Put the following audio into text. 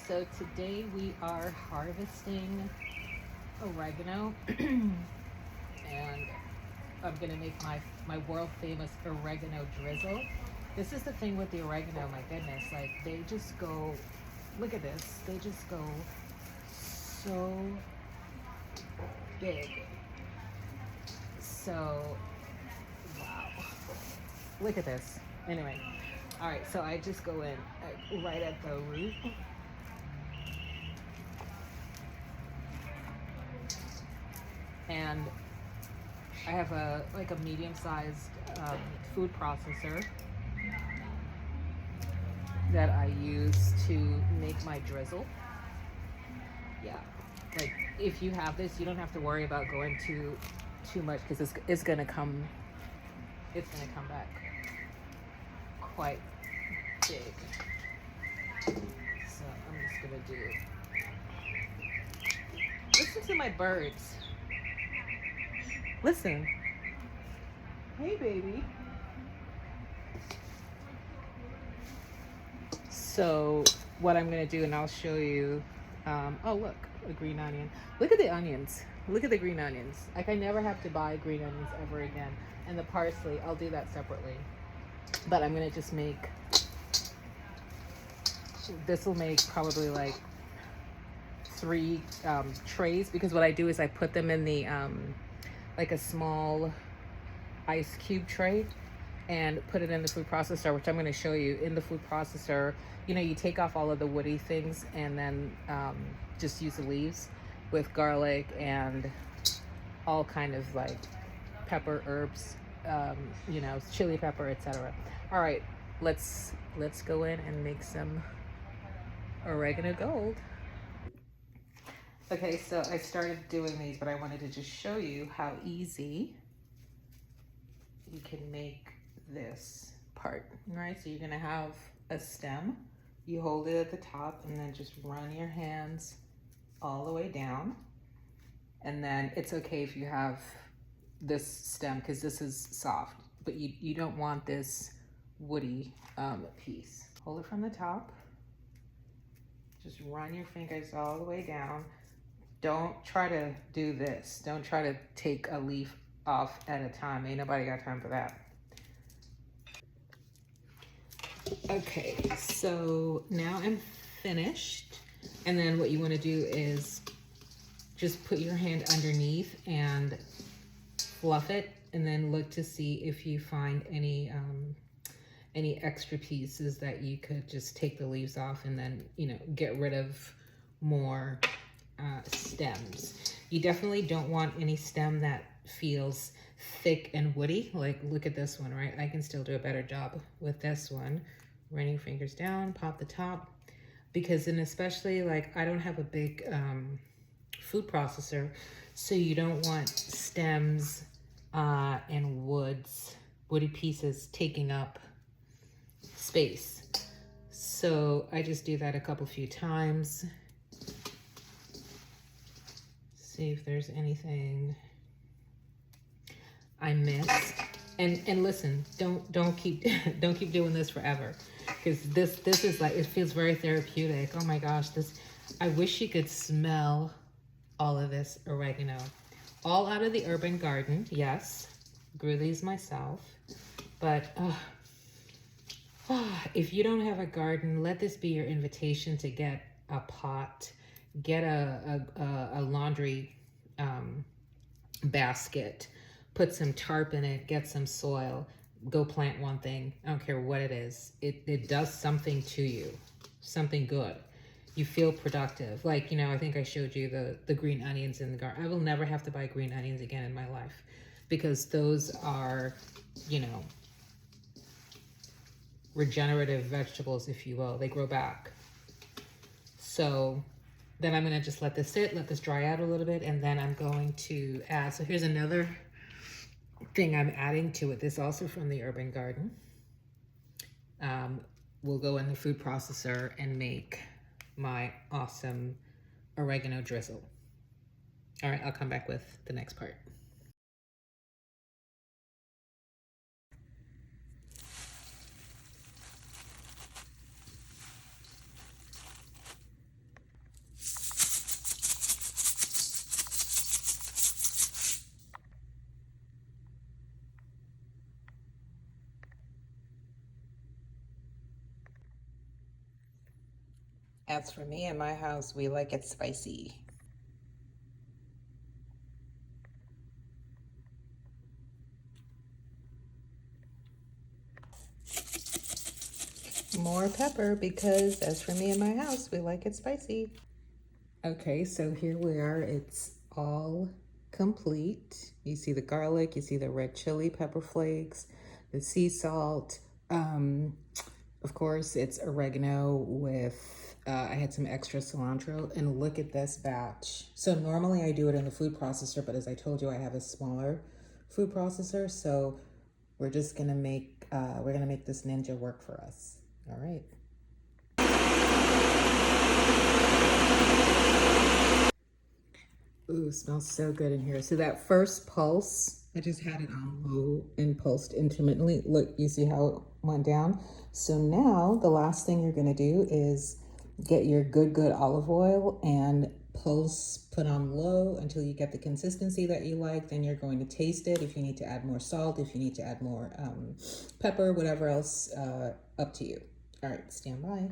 So today we are harvesting oregano and I'm gonna make my world famous oregano drizzle. This is the thing with the oregano, my goodness, like they just go, look at this, they just go so big. So, wow, look at this. Anyway, all right, so I just go in right at the root. And I have a medium-sized food processor that I use to make my drizzle. Yeah, like if you have this, you don't have to worry about going too much because it's gonna come back quite big. So I'm just gonna do. Listen to my birds. Listen. Hey, baby. So what I'm gonna do, and I'll show you. Oh, look, a green onion. Look at the onions. Look at the green onions. Like I never have to buy green onions ever again. And the parsley, I'll do that separately. But I'm gonna just make. This will make probably like 3 trays, because what I do is I put them in the like a small ice cube tray and put it in the food processor, which I'm going to show you. In the food processor, you know, you take off all of the woody things and then just use the leaves with garlic and all kind of like pepper, herbs, you know, chili pepper, etc. All right, let's go in and make some oregano gold. Okay, so I started doing these, but I wanted to just show you how easy you can make this part, right? So you're gonna have a stem, you hold it at the top and then just run your hands all the way down. And then it's okay if you have this stem because this is soft, but you don't want this woody piece. Hold it from the top, just run your fingers all the way down. Don't try to do this. Don't try to take a leaf off at a time. Ain't nobody got time for that. Okay, so now I'm finished. And then what you want to do is just put your hand underneath and fluff it, and then look to see if you find any extra pieces that you could just take the leaves off, and then, you know, get rid of more stems. You definitely don't want any stem that feels thick and woody. Like, look at this one, right? I can still do a better job with this one. Run your fingers down, pop the top, because then especially like I don't have a big food processor, so you don't want stems and woody pieces taking up space. So I just do that a few times. See if there's anything I missed. And listen, don't keep doing this forever, because this is like, it feels very therapeutic. Oh my gosh, I wish you could smell all of this oregano. All out of the urban garden, yes. Grew these myself. But if you don't have a garden, let this be your invitation to get a pot. Get a laundry basket, put some tarp in it, get some soil, go plant one thing. I don't care what it is. It does something to you, something good. You feel productive. Like, you know, I think I showed you the green onions in the garden. I will never have to buy green onions again in my life, because those are, you know, regenerative vegetables, if you will. They grow back. So then I'm going to just let this sit, let this dry out a little bit, and then I'm going to add. So here's another thing I'm adding to it. This is also from the urban garden. We'll go in the food processor and make my awesome oregano drizzle. All right, I'll come back with the next part. As for me and my house, we like it spicy. More pepper because as for me and my house, we like it spicy. Okay, so here we are. It's all complete. You see the garlic, you see the red chili pepper flakes, the sea salt. Of course, it's oregano with, I had some extra cilantro, and look at this batch. So normally I do it in the food processor, but as I told you, I have a smaller food processor. So we're just gonna we're gonna make this ninja work for us. All right. Ooh, smells so good in here. So that first pulse, I just had it on low and pulsed intermittently. Look, you see how it went down? So now the last thing you're gonna do is get your good olive oil and pulse, put on low until you get the consistency that you like. Then you're going to taste it. If you need to add more salt, if you need to add more pepper, whatever else, up to you. All right, stand by.